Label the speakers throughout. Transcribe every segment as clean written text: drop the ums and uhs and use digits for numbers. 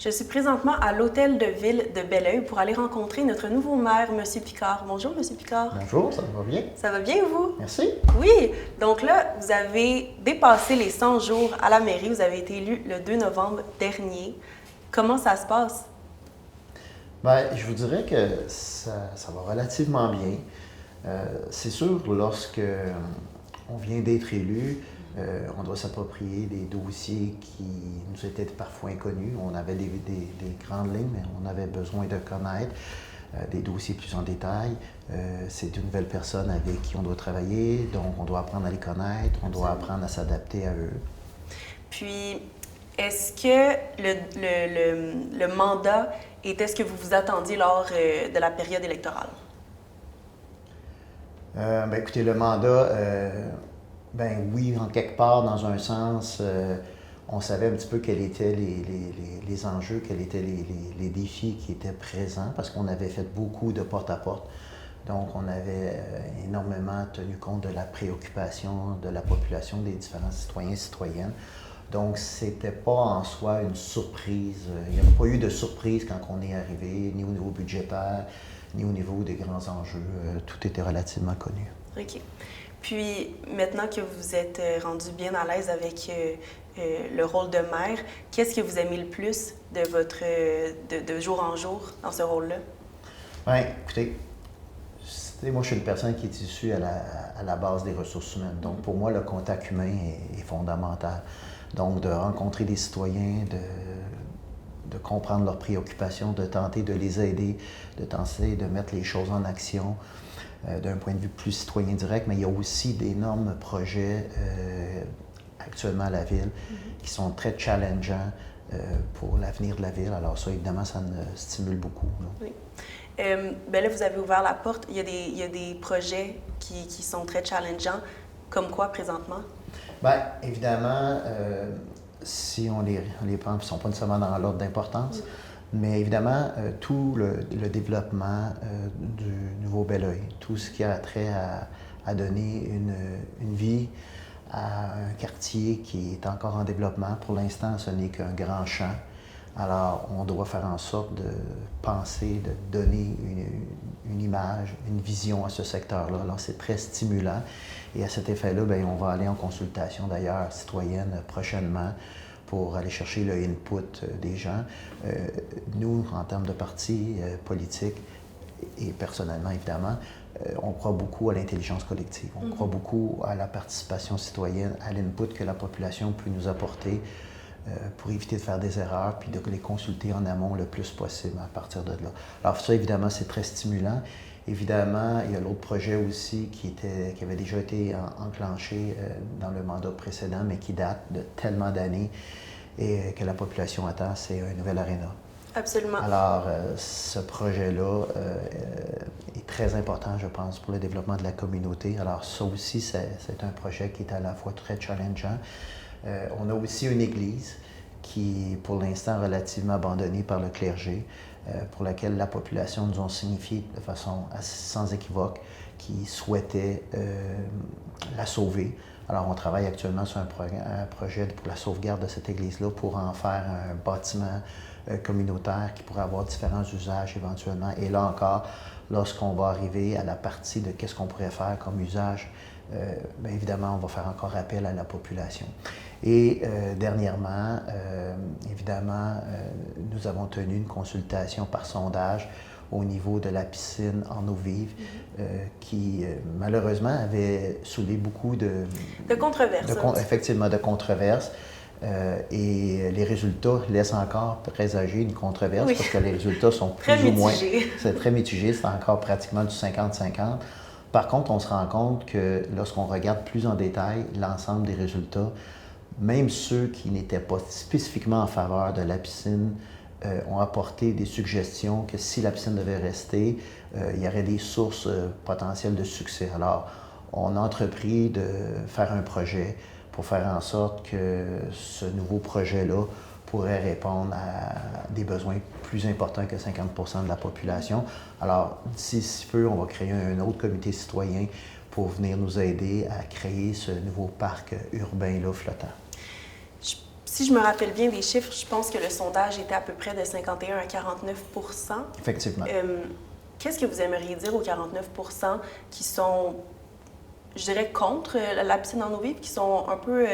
Speaker 1: Je suis présentement à l'Hôtel de Ville de Belleuil pour aller rencontrer notre nouveau maire, M. Picard. Bonjour, M. Picard.
Speaker 2: Bonjour, ça va bien?
Speaker 1: Ça va bien, vous?
Speaker 2: Merci.
Speaker 1: Oui. Donc là, vous avez dépassé les 100 jours à la mairie. Vous avez été élu le 2 novembre dernier. Comment ça se passe?
Speaker 2: Bien, je vous dirais que ça va relativement bien. C'est sûr, lorsque on vient d'être élu, on doit s'approprier des dossiers qui nous étaient parfois inconnus. On avait des grandes lignes, mais on avait besoin de connaître des dossiers plus en détail. C'est une nouvelle personne avec qui on doit travailler, donc on doit apprendre à les connaître, on doit apprendre à s'adapter à eux.
Speaker 1: Puis, est-ce que le mandat était ce que vous vous attendiez lors de la période électorale?
Speaker 2: Bien, écoutez, le mandat, ben oui, en quelque part, dans un sens, on savait un petit peu quels étaient les enjeux, quels étaient les défis qui étaient présents, parce qu'on avait fait beaucoup de porte-à-porte. Donc, on avait énormément tenu compte de la préoccupation de la population, des différents citoyens et citoyennes. Donc, c'était pas en soi une surprise. Il n'y a pas eu de surprise quand on est arrivé, ni au niveau budgétaire, ni au niveau des grands enjeux. Tout était relativement connu.
Speaker 1: OK. Puis, maintenant que vous êtes rendu bien à l'aise avec le rôle de maire, qu'est-ce que vous aimez le plus de votre de jour en jour dans ce rôle-là?
Speaker 2: Bien, écoutez, moi, je suis une personne qui est issue à la base des ressources humaines. Donc, pour moi, le contact humain est fondamental. Donc, de rencontrer des citoyens, de comprendre leurs préoccupations, de tenter de les aider, de tenter de mettre les choses en action d'un point de vue plus citoyen direct, mais il y a aussi d'énormes projets actuellement à la Ville qui sont très challengeants pour l'avenir de la Ville. Alors ça, évidemment, ça me stimule beaucoup. Là.
Speaker 1: Oui. Ben là, vous avez ouvert la porte. Il y a des projets qui sont très challengeants. Comme quoi, présentement?
Speaker 2: Bien, évidemment, si on les prend, ils ne sont pas nécessairement dans l'ordre d'importance, mais évidemment, tout le développement du Nouveau Belleuil, tout ce qui a trait à donner une vie à un quartier qui est encore en développement. Pour l'instant, ce n'est qu'un grand champ. Alors, on doit faire en sorte de penser, de donner une image, une vision à ce secteur-là. Alors, c'est très stimulant. Et à cet effet-là, bien, on va aller en consultation, d'ailleurs, citoyenne prochainement pour aller chercher le input des gens. Nous, en termes de partis politiques, et personnellement, évidemment, on croit beaucoup à l'intelligence collective. On croit beaucoup à la participation citoyenne, à l'input que la population peut nous apporter pour éviter de faire des erreurs, puis de les consulter en amont le plus possible à partir de là. Alors ça, évidemment, c'est très stimulant. Évidemment, il y a l'autre projet aussi qui avait déjà été enclenché dans le mandat précédent, mais qui date de tellement d'années et que la population attend, c'est un nouvel aréna.
Speaker 1: Absolument.
Speaker 2: Alors, ce projet-là est très important, je pense, pour le développement de la communauté. Alors, ça aussi, c'est un projet qui est à la fois très challengeant. On a aussi une église qui est pour l'instant relativement abandonnée par le clergé, pour laquelle la population nous a signifié de façon sans équivoque qu'ils souhaitaient la sauver. Alors, on travaille actuellement sur un projet pour la sauvegarde de cette église-là pour en faire un bâtiment communautaire qui pourrait avoir différents usages éventuellement. Et là encore, lorsqu'on va arriver à la partie de qu'est-ce qu'on pourrait faire comme usage, bien évidemment, on va faire encore appel à la population. Et dernièrement, évidemment, nous avons tenu une consultation par sondage au niveau de la piscine en eau vive qui, malheureusement, avait soulevé beaucoup de
Speaker 1: controverses.
Speaker 2: Effectivement, de controverses. Et les résultats laissent encore présager une controverse parce que les résultats sont plus ou moins... C'est très mitigé, c'est encore pratiquement du 50-50. Par contre, on se rend compte que lorsqu'on regarde plus en détail l'ensemble des résultats, même ceux qui n'étaient pas spécifiquement en faveur de la piscine ont apporté des suggestions que si la piscine devait rester, il y aurait des sources potentielles de succès. Alors, on a entrepris de faire un projet pour faire en sorte que ce nouveau projet-là pourrait répondre à des besoins plus importants que 50 % de la population. Alors, d'ici peu, on va créer un autre comité citoyen pour venir nous aider à créer ce nouveau parc urbain-là flottant.
Speaker 1: Si je me rappelle bien des chiffres, je pense que le sondage était à peu près de 51 à 49
Speaker 2: Effectivement.
Speaker 1: Qu'est-ce que vous aimeriez dire aux 49 qui sont, je dirais, contre la piscine en eau vive, qui sont un peu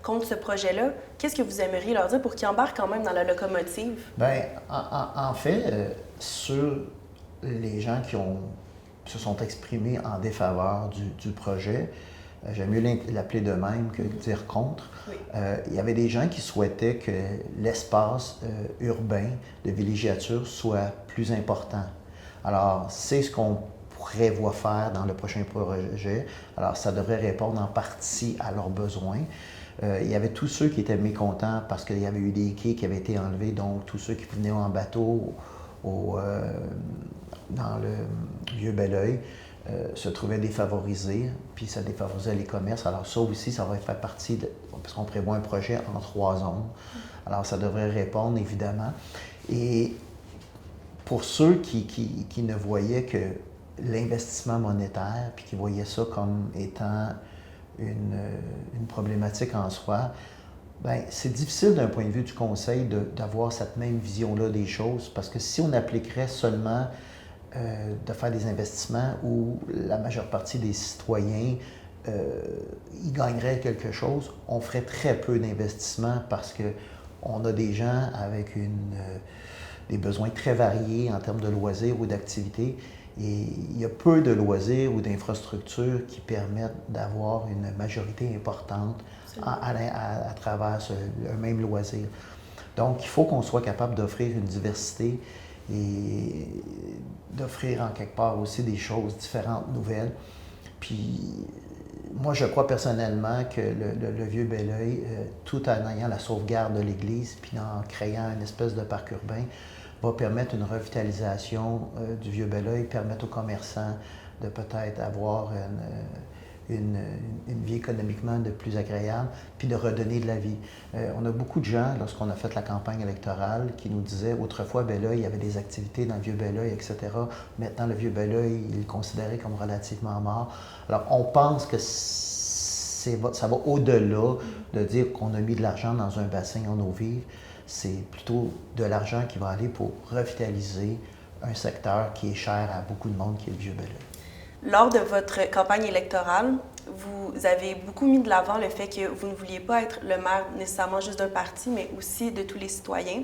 Speaker 1: contre ce projet-là? Qu'est-ce que vous aimeriez leur dire pour qu'ils embarquent quand même dans la locomotive?
Speaker 2: Bien, en fait, sur les gens qui se sont exprimés en défaveur du projet, j'aime mieux l'appeler de même que dire contre.
Speaker 1: Oui.
Speaker 2: Il y avait des gens qui souhaitaient que l'espace urbain de villégiature soit plus important. Alors, c'est ce qu'on prévoit faire dans le prochain projet. Alors, ça devrait répondre en partie à leurs besoins. Il y avait tous ceux qui étaient mécontents parce qu'il y avait eu des quais qui avaient été enlevés, donc tous ceux qui venaient en bateau dans le vieux Belleuil se trouvaient défavorisés, puis ça défavorisait les commerces. Alors ça aussi, ça va faire partie parce qu'on prévoit un projet en 3 zones. Alors ça devrait répondre, évidemment. Et pour ceux qui ne voyaient que l'investissement monétaire, puis qui voyaient ça comme étant une problématique en soi, bien, c'est difficile d'un point de vue du conseil d'avoir cette même vision-là des choses, parce que si on appliquerait seulement de faire des investissements où la majeure partie des citoyens y gagneraient quelque chose, on ferait très peu d'investissements parce qu'on a des gens avec des besoins très variés en termes de loisirs ou d'activités. Et il y a peu de loisirs ou d'infrastructures qui permettent d'avoir une majorité importante à travers un même loisir. Donc, il faut qu'on soit capable d'offrir une diversité et d'offrir en quelque part aussi des choses différentes, nouvelles. Puis, moi, je crois personnellement que le vieux Belleuil, tout en ayant la sauvegarde de l'église, puis en créant une espèce de parc urbain, va permettre une revitalisation du vieux Belleuil, permettre aux commerçants de peut-être avoir une vie économiquement de plus agréable, puis de redonner de la vie. On a beaucoup de gens, lorsqu'on a fait la campagne électorale, qui nous disaient autrefois, Belleuil, il y avait des activités dans le vieux Belleuil, etc. Maintenant, le vieux Belleuil, il est considéré comme relativement mort. Alors, on pense que ça va au-delà de dire qu'on a mis de l'argent dans un bassin en eau vive. C'est plutôt de l'argent qui va aller pour revitaliser un secteur qui est cher à beaucoup de monde, qui est le vieux Belleuil.
Speaker 1: Lors de votre campagne électorale, vous avez beaucoup mis de l'avant le fait que vous ne vouliez pas être le maire nécessairement juste d'un parti, mais aussi de tous les citoyens.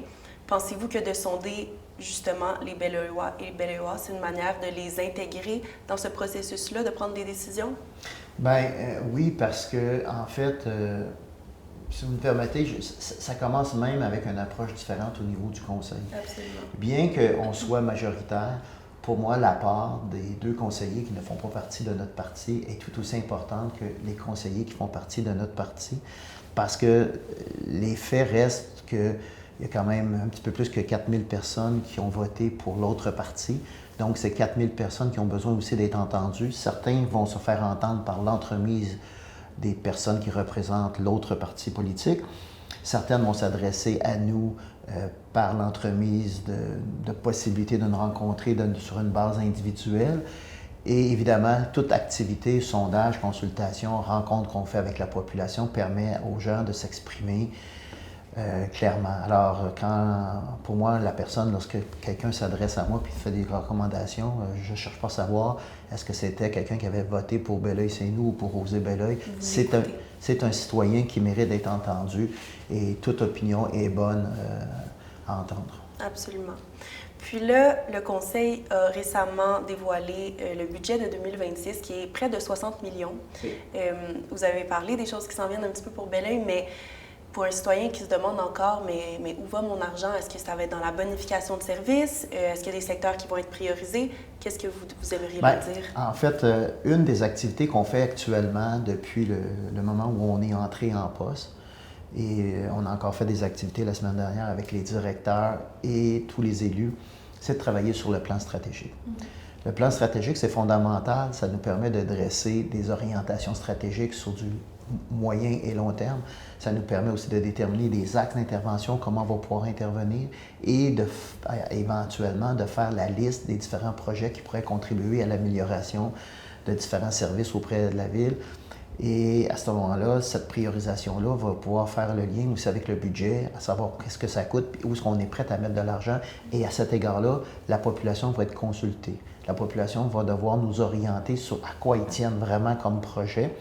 Speaker 1: Pensez-vous que de sonder justement les Belleuillois et les Belleuilloises, c'est une manière de les intégrer dans ce processus-là, de prendre des décisions?
Speaker 2: Bien, oui, parce que en fait, si vous me permettez, ça commence même avec une approche différente au niveau du conseil.
Speaker 1: Absolument.
Speaker 2: Bien qu'on soit majoritaire, pour moi, la part des 2 conseillers qui ne font pas partie de notre parti est tout aussi importante que les conseillers qui font partie de notre parti, parce que les faits restent qu'il y a quand même un petit peu plus que 4000 personnes qui ont voté pour l'autre parti. Donc, c'est 4000 personnes qui ont besoin aussi d'être entendues. Certains vont se faire entendre par l'entremise des personnes qui représentent l'autre parti politique. Certaines vont s'adresser à nous par l'entremise de possibilités de nous rencontrer sur une base individuelle. Et évidemment, toute activité, sondage, consultation, rencontre qu'on fait avec la population permet aux gens de s'exprimer clairement. Alors, pour moi, la personne, lorsque quelqu'un s'adresse à moi et fait des recommandations, je ne cherche pas à savoir est-ce que c'était quelqu'un qui avait voté pour Belleuil-Saint-Loup ou pour Rosé Belleuil. C'est un citoyen qui mérite d'être entendu et toute opinion est bonne à entendre.
Speaker 1: Absolument. Puis là, le Conseil a récemment dévoilé le budget de 2026 qui est près de 60 millions.
Speaker 2: Oui.
Speaker 1: Vous avez parlé des choses qui s'en viennent un petit peu pour Belleuil, mais pour un citoyen qui se demande encore, mais où va mon argent? Est-ce que ça va être dans la bonification de services? Est-ce qu'il y a des secteurs qui vont être priorisés? Qu'est-ce que vous aimeriez leur dire?
Speaker 2: En fait, une des activités qu'on fait actuellement depuis le moment où on est entré en poste, et on a encore fait des activités la semaine dernière avec les directeurs et tous les élus, c'est de travailler sur le plan stratégique. Le plan stratégique, c'est fondamental. Ça nous permet de dresser des orientations stratégiques sur du moyen et long terme. Ça nous permet aussi de déterminer des axes d'intervention, comment on va pouvoir intervenir et éventuellement de faire la liste des différents projets qui pourraient contribuer à l'amélioration de différents services auprès de la ville. Et à ce moment-là, cette priorisation-là va pouvoir faire le lien aussi avec le budget, à savoir qu'est-ce que ça coûte, où est-ce qu'on est prêt à mettre de l'argent. Et à cet égard-là, la population va être consultée. La population va devoir nous orienter sur à quoi ils tiennent vraiment comme projet.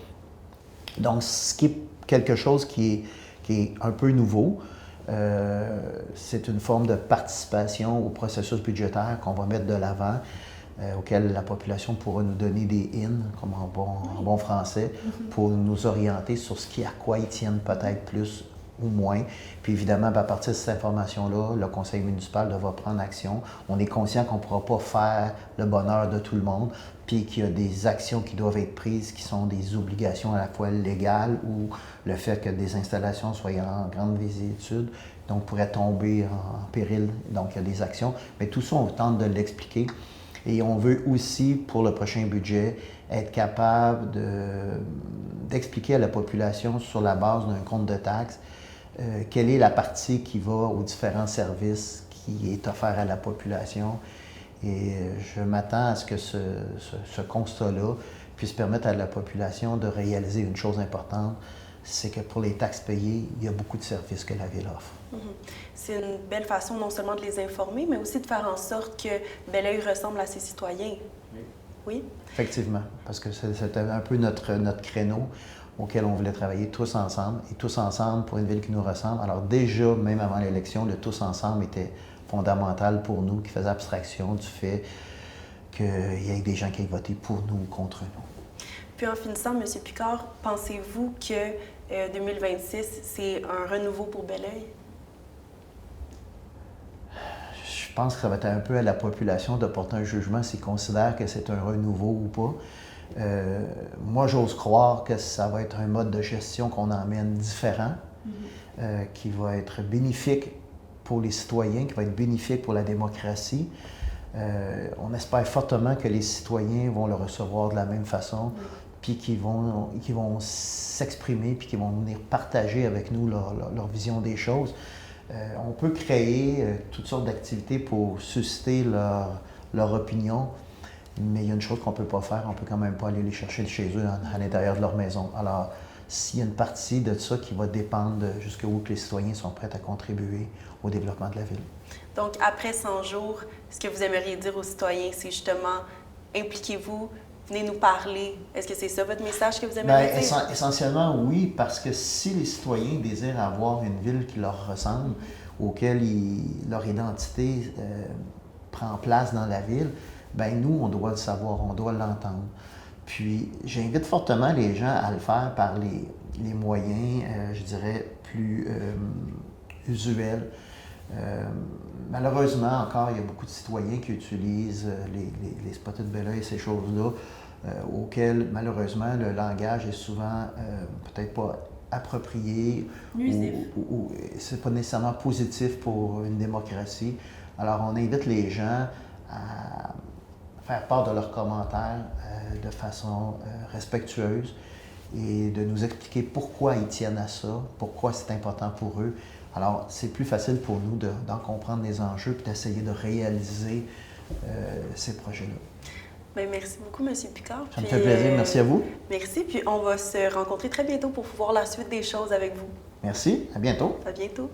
Speaker 2: Donc, ce qui est quelque chose qui est un peu nouveau, c'est une forme de participation au processus budgétaire qu'on va mettre de l'avant, auquel la population pourra nous donner des in, comme en bon français, pour nous orienter sur ce qui, à quoi ils tiennent peut-être plus ou moins. Puis évidemment, à partir de cette information-là, le conseil municipal devra prendre action. On est conscient qu'on ne pourra pas faire le bonheur de tout le monde, puis qu'il y a des actions qui doivent être prises qui sont des obligations à la fois légales ou le fait que des installations soient en grande visitude, donc pourraient tomber en péril. Donc il y a des actions. Mais tout ça, on tente de l'expliquer. Et on veut aussi, pour le prochain budget, être capable d'expliquer à la population sur la base d'un compte de taxes quelle est la partie qui va aux différents services qui est offert à la population. Et je m'attends à ce que ce constat-là puisse permettre à la population de réaliser une chose importante, c'est que pour les taxes payées, il y a beaucoup de services que la Ville offre.
Speaker 1: C'est une belle façon non seulement de les informer, mais aussi de faire en sorte que Belleuil ressemble à ses citoyens. Oui? Oui?
Speaker 2: Effectivement, parce que c'était un peu notre créneau auquel on voulait travailler tous ensemble, et tous ensemble pour une ville qui nous ressemble. Alors déjà, même avant l'élection, le tous ensemble était fondamental pour nous, qui faisait abstraction du fait qu'il y ait des gens qui aient voté pour nous ou contre nous.
Speaker 1: Puis en finissant, M. Picard, pensez-vous que 2026, c'est un renouveau pour Belleuil?
Speaker 2: Je pense que ça va être un peu à la population de porter un jugement s'ils considèrent que c'est un renouveau ou pas. Moi, j'ose croire que ça va être un mode de gestion qu'on emmène différent, qui va être bénéfique pour les citoyens, qui va être bénéfique pour la démocratie. On espère fortement que les citoyens vont le recevoir de la même façon, puis qu'ils vont s'exprimer, puis qu'ils vont venir partager avec nous leur vision des choses. On peut créer toutes sortes d'activités pour susciter leur opinion, mais il y a une chose qu'on ne peut pas faire, on ne peut quand même pas aller les chercher chez eux à l'intérieur de leur maison. Alors, s'il y a une partie de ça qui va dépendre de jusqu'où les citoyens sont prêts à contribuer au développement de la ville.
Speaker 1: Donc, après 100 jours, ce que vous aimeriez dire aux citoyens, c'est justement impliquez-vous, venez nous parler. Est-ce que c'est ça votre message que vous aimeriez dire?
Speaker 2: Essentiellement, oui, parce que si les citoyens désirent avoir une ville qui leur ressemble, auquel leur identité prend place dans la ville, ben nous, on doit le savoir, on doit l'entendre. Puis, j'invite fortement les gens à le faire par les moyens, je dirais, plus usuels. Malheureusement, encore, il y a beaucoup de citoyens qui utilisent les spotted Belleuil et ces choses-là, auxquelles, malheureusement, le langage est souvent peut-être pas approprié ou c'est pas nécessairement positif pour une démocratie. Alors, on invite les gens à faire part de leurs commentaires de façon respectueuse et de nous expliquer pourquoi ils tiennent à ça, pourquoi c'est important pour eux. Alors, c'est plus facile pour nous d'en comprendre les enjeux et d'essayer de réaliser ces projets-là.
Speaker 1: Bien, merci beaucoup, M. Picard.
Speaker 2: Ça me fait plaisir. Merci à vous.
Speaker 1: Merci. Puis, on va se rencontrer très bientôt pour voir la suite des choses avec vous.
Speaker 2: Merci. À bientôt.
Speaker 1: À bientôt.